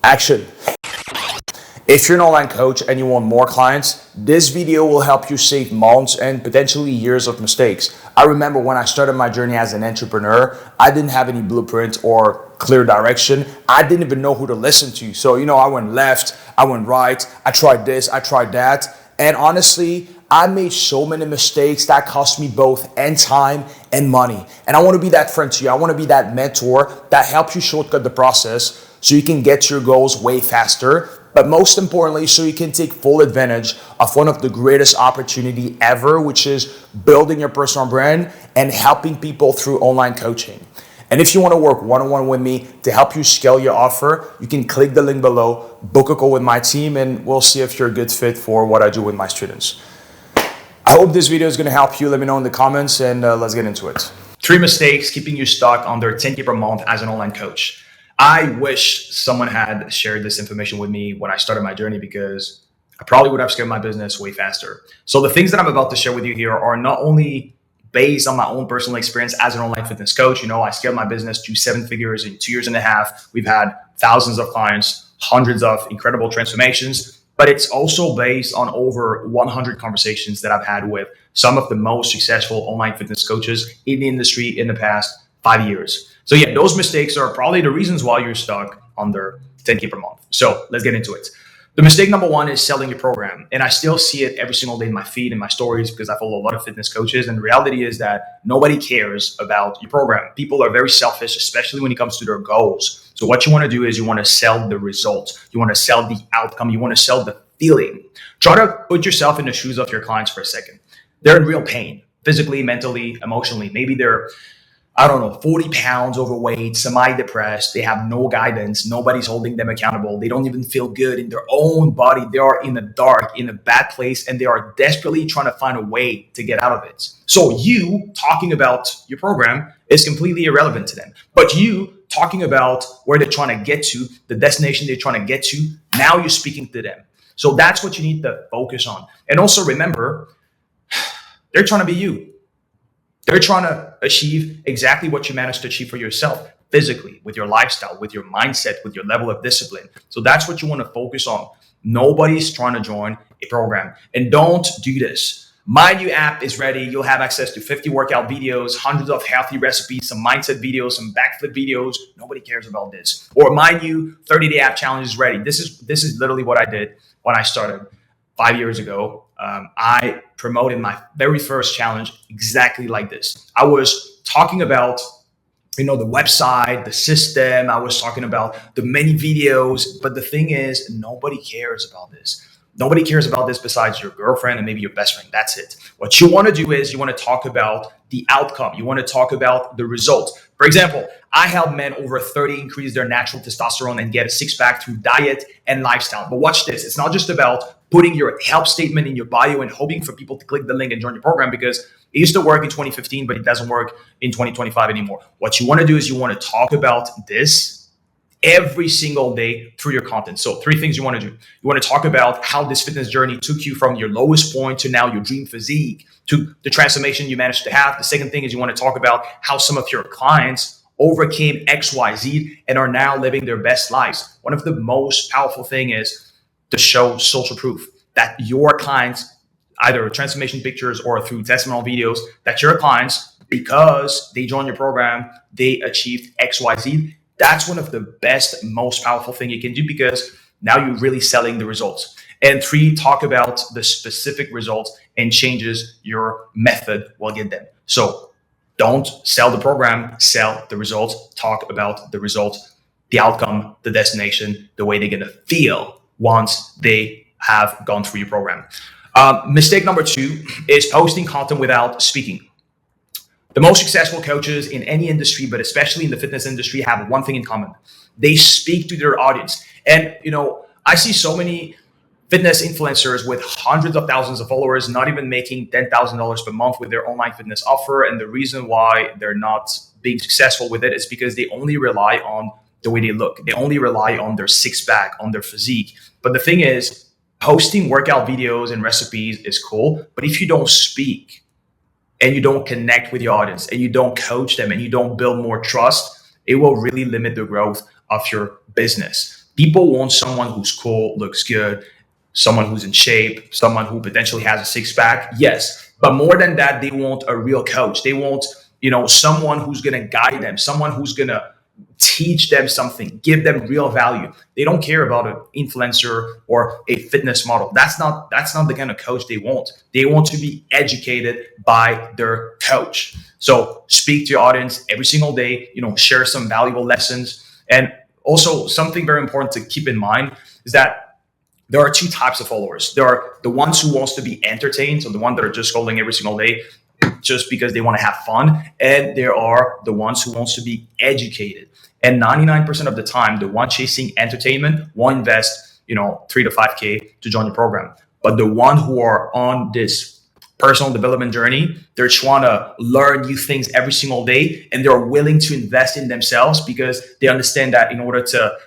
Action. If you're an online coach and you want more clients, this video will help you save months and potentially years of mistakes. I remember when I started my journey as an entrepreneur, I didn't have any blueprint or clear direction. I didn't even know who to listen to. So, I went left, I went right, I tried this, I tried that. And honestly, I made so many mistakes that cost me both time and money. And I want to be that friend to you. I want to be that mentor that helps you shortcut the process so you can get to your goals way faster. But most importantly, so you can take full advantage of one of the greatest opportunity ever, which is building your personal brand and helping people through online coaching. And if you want to work one-on-one with me to help you scale your offer, you can click the link below, book a call with my team, and we'll see if you're a good fit for what I do with my students. I hope this video is going to help you. Let me know in the comments, and let's get into it. 3 mistakes keeping you stuck under 10K per month as an online coach. I wish someone had shared this information with me when I started my journey, because I probably would have scaled my business way faster. So the things that I'm about to share with you here are not only based on my own personal experience as an online fitness coach. I scaled my business to 7 figures in 2.5 years. We've had thousands of clients, hundreds of incredible transformations, but it's also based on over 100 conversations that I've had with some of the most successful online fitness coaches in the industry in the past 5 years. So yeah, those mistakes are probably the reasons why you're stuck under 10K per month. So let's get into it. The mistake number 1 is selling your program. And I still see it every single day in my feed and my stories, because I follow a lot of fitness coaches. And the reality is that nobody cares about your program. People are very selfish, especially when it comes to their goals. So what you want to do is you want to sell the results. You want to sell the outcome. You want to sell the feeling. Try to put yourself in the shoes of your clients for a second. They're in real pain, physically, mentally, emotionally. Maybe they're 40 pounds overweight, semi-depressed. They have no guidance. Nobody's holding them accountable. They don't even feel good in their own body. They are in the dark, in a bad place, and they are desperately trying to find a way to get out of it. So you talking about your program is completely irrelevant to them. But you talking about where they're trying to get to, the destination they're trying to get to, now you're speaking to them. So that's what you need to focus on. And also remember, they're trying to be you. They're trying to achieve exactly what you managed to achieve for yourself physically, with your lifestyle, with your mindset, with your level of discipline. So that's what you want to focus on. Nobody's trying to join a program. And don't do this. My new app is ready. You'll have access to 50 workout videos, hundreds of healthy recipes, some mindset videos, some backflip videos. Nobody cares about this. Or my new 30-day app challenge is ready. This is literally what I did when I started 5 years ago. I promoted my very first challenge exactly like this. I was talking about, the website, the system. I was talking about the many videos. But the thing is, nobody cares about this. Nobody cares about this besides your girlfriend and maybe your best friend. That's it. What you want to do is you want to talk about the outcome. You want to talk about the results. For example, I help men over 30 increase their natural testosterone and get a six-pack through diet and lifestyle. But watch this. It's not just about putting your help statement in your bio and hoping for people to click the link and join your program, because it used to work in 2015, but it doesn't work in 2025 anymore. What you want to do is you want to talk about this every single day through your content. So 3 things you want to do. You want to talk about how this fitness journey took you from your lowest point to now your dream physique, to the transformation you managed to have. The second thing is you want to talk about how some of your clients overcame XYZ and are now living their best lives. One of the most powerful thing is to show social proof that your clients, either transformation pictures or through testimonial videos, that your clients, because they joined your program, they achieved XYZ. That's one of the best, most powerful thing you can do, because now you're really selling the results. And 3, talk about the specific results and changes your method will get them. So don't sell the program, sell the results. Talk about the results, the outcome, the destination, the way they're going to feel once they have gone through your program. Mistake number 2 is posting content without speaking. The most successful coaches in any industry, but especially in the fitness industry, have one thing in common. They speak to their audience. And, I see so many fitness influencers with hundreds of thousands of followers, not even making $10,000 per month with their online fitness offer. And the reason why they're not being successful with it is because they only rely on the way they look. They only rely on their six-pack, on their physique. But the thing is, posting workout videos and recipes is cool. But if you don't speak, and you don't connect with your audience, and you don't coach them, and you don't build more trust, it will really limit the growth of your business. People want someone who's cool, looks good, someone who's in shape, someone who potentially has a six pack. Yes. But more than that, they want a real coach. They want, someone who's going to guide them, someone who's going to teach them something, give them real value. They don't care about an influencer or a fitness model. That's not the kind of coach they want. They want to be educated by their coach. So speak to your audience every single day, share some valuable lessons. And also something very important to keep in mind is that there are two types of followers. There are the ones who wants to be entertained, so the ones that are just scrolling every single day just because they want to have fun. And there are the ones who wants to be educated. And 99% of the time, the one chasing entertainment will invest, 3 to 5K to join the program. But the one who are on this personal development journey, they're trying to learn new things every single day, and they're willing to invest in themselves because they understand that in order to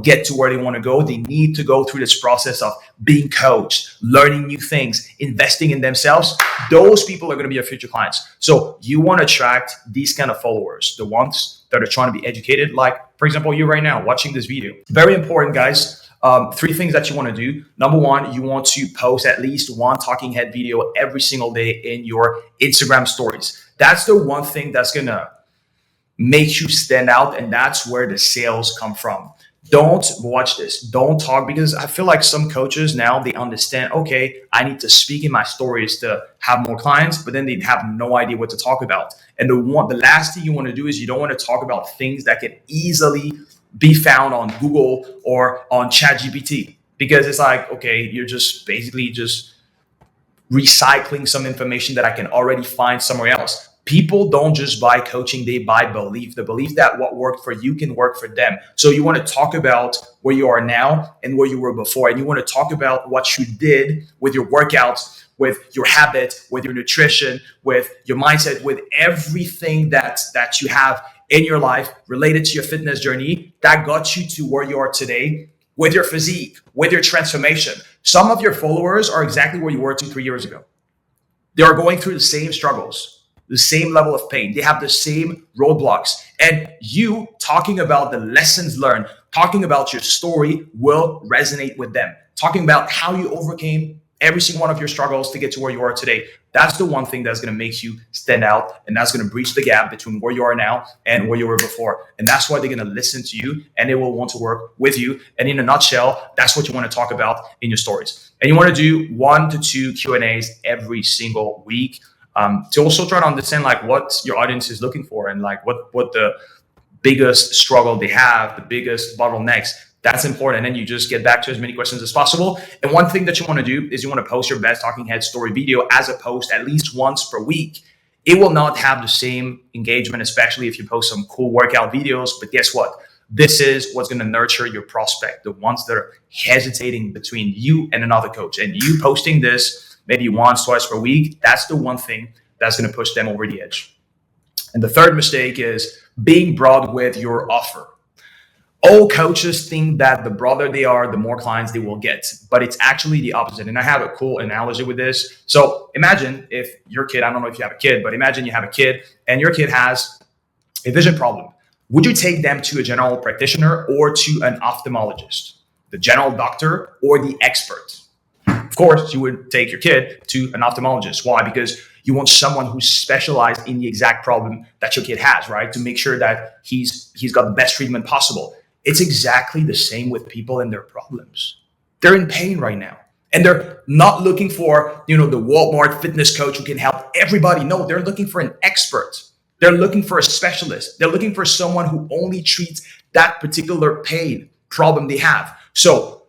get to where they want to go, they need to go through this process of being coached, learning new things, investing in themselves. Those people are going to be your future clients. So you want to attract these kind of followers, the ones that are trying to be educated, like, for example, you right now watching this video. Very important, guys. 3 things that you want to do. Number 1, you want to post at least one talking head video every single day in your Instagram stories. That's the one thing that's going to make you stand out, and that's where the sales come from. Don't watch this. Don't talk, because I feel like some coaches now, they understand, okay, I need to speak in my stories to have more clients, but then they have no idea what to talk about. And the last thing you want to do is you don't want to talk about things that can easily be found on Google or on ChatGPT, because it's like, okay, you're just basically just recycling some information that I can already find somewhere else. People don't just buy coaching, they buy belief. The belief that what worked for you can work for them. So you want to talk about where you are now and where you were before. And you want to talk about what you did with your workouts, with your habit, with your nutrition, with your mindset, with everything that you have in your life related to your fitness journey that got you to where you are today, with your physique, with your transformation. Some of your followers are exactly where you were 2-3 years ago. They are going through the same struggles, the same level of pain. They have the same roadblocks. And you talking about the lessons learned, talking about your story will resonate with them. Talking about how you overcame every single one of your struggles to get to where you are today. That's the one thing that's going to make you stand out, and that's going to breach the gap between where you are now and where you were before. And that's why they're going to listen to you, and they will want to work with you. And in a nutshell, that's what you want to talk about in your stories. And you want to do 1 to 2 Q&As every single week, to also try to understand like what your audience is looking for, and like what the biggest struggle they have, the biggest bottlenecks. That's important. And then you just get back to as many questions as possible. And one thing that you want to do is you want to post your best talking head story video as a post at least once per week. It will not have the same engagement, especially if you post some cool workout videos. But guess what? This is what's going to nurture your prospect, the ones that are hesitating between you and another coach. And you posting this maybe once, twice per week, that's the one thing that's going to push them over the edge. And the third mistake is being broad with your offer. All coaches think that the broader they are, the more clients they will get, but it's actually the opposite. And I have a cool analogy with this. So imagine if your kid, I don't know if you have a kid, but imagine you have a kid and your kid has a vision problem. Would you take them to a general practitioner or to an ophthalmologist, the general doctor or the expert? Of course, you would take your kid to an ophthalmologist. Why? Because you want someone who's specialized in the exact problem that your kid has, right? To make sure that he's got the best treatment possible. It's exactly the same with people and their problems. They're in pain right now. And they're not looking for, the Walmart fitness coach who can help everybody. No, they're looking for an expert. They're looking for a specialist. They're looking for someone who only treats that particular pain problem they have. So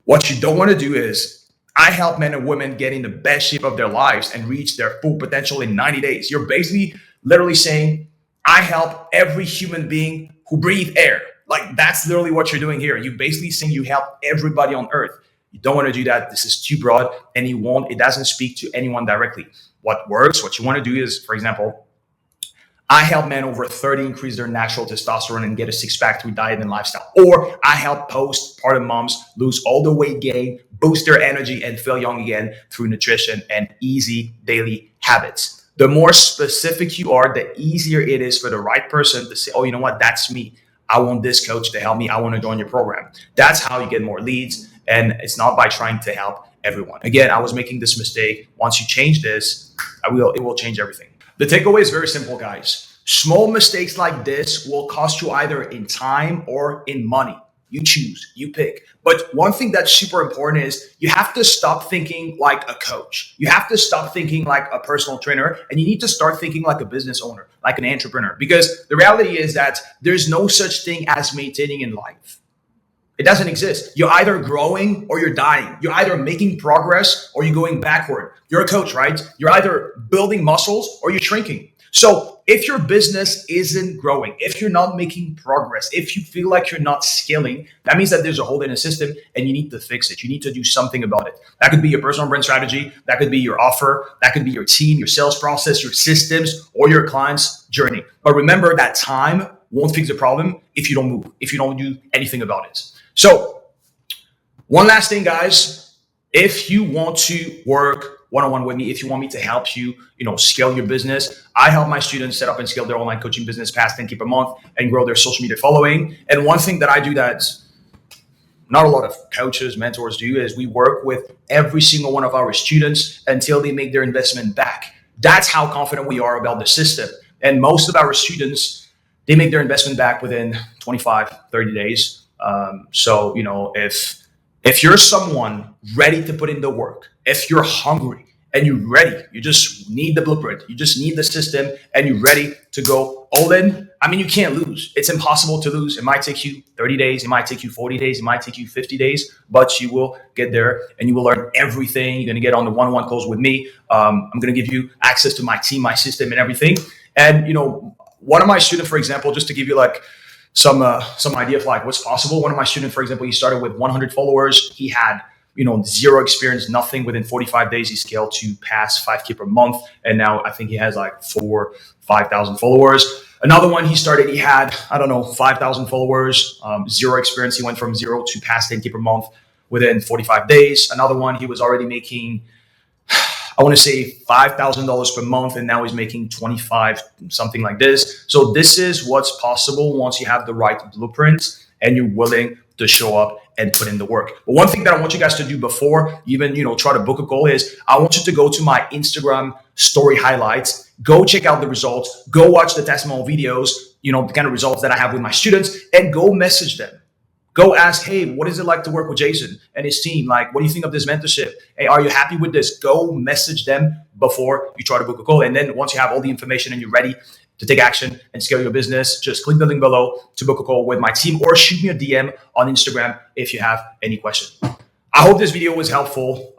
what you don't want to do is, I help men and women get in the best shape of their lives and reach their full potential in 90 days. You're basically literally saying, I help every human being who breathes air. Like, that's literally what you're doing here. You basically saying you help everybody on earth. You don't want to do that. This is too broad, and it doesn't speak to anyone directly. What works, what you want to do is, for example, I help men over 30 increase their natural testosterone and get a six-pack through diet and lifestyle. Or I help postpartum moms lose all the weight gain, boost their energy, and feel young again through nutrition and easy daily habits. The more specific you are, the easier it is for the right person to say, oh, you know what, that's me. I want this coach to help me. I want to join your program. That's how you get more leads. And it's not by trying to help everyone. Again, I was making this mistake. Once you change this, it will change everything. The takeaway is very simple, guys. Small mistakes like this will cost you either in time or in money. You choose, you pick. But one thing that's super important is you have to stop thinking like a coach. You have to stop thinking like a personal trainer, and you need to start thinking like a business owner, like an entrepreneur. Because the reality is that there's no such thing as maintaining in life. It doesn't exist. You're either growing or you're dying. You're either making progress or you're going backward. You're a coach, right? You're either building muscles or you're shrinking. So if your business isn't growing, if you're not making progress, if you feel like you're not scaling, that means that there's a hole in the system and you need to fix it. You need to do something about it. That could be your personal brand strategy. That could be your offer. That could be your team, your sales process, your systems, or your client's journey. But remember that time won't fix the problem if you don't move, if you don't do anything about it. So one last thing, guys, if you want to work one-on-one with me, if you want me to help you, scale your business, I help my students set up and scale their online coaching business past 10K per month and grow their social media following. And one thing that I do that not a lot of coaches, mentors do is we work with every single one of our students until they make their investment back. That's how confident we are about the system. And most of our students, they make their investment back within 25, 30 days. So if you're someone ready to put in the work, if you're hungry and you're ready, you just need the blueprint, you just need the system, and you're ready to go all in, you can't lose. It's impossible to lose. It might take you 30 days. It might take you 40 days. It might take you 50 days, but you will get there and you will learn everything. You're going to get on the one-on-one calls with me. I'm going to give you access to my team, my system, and everything. And, one of my students, for example, just to give you some idea of what's possible. One of my students, for example, he started with 100 followers. He had, zero experience, nothing. Within 45 days, he scaled to past 5K per month. And now I think he has 5,000 followers. Another one he started, he had, 5,000 followers, zero experience. He went from 0 to past 10K per month within 45 days. Another one, he was already making, I want to say $5,000 per month, and now he's making 25, something like this. So this is what's possible once you have the right blueprints and you're willing to show up and put in the work. But one thing that I want you guys to do before even, try to book a call is I want you to go to my Instagram story highlights, go check out the results, go watch the testimonial videos, the kind of results that I have with my students, and go message them. Go ask, hey, what is it like to work with Jason and his team? What do you think of this mentorship? Hey, are you happy with this? Go message them before you try to book a call. And then once you have all the information and you're ready to take action and scale your business, just click the link below to book a call with my team or shoot me a DM on Instagram if you have any questions. I hope this video was helpful.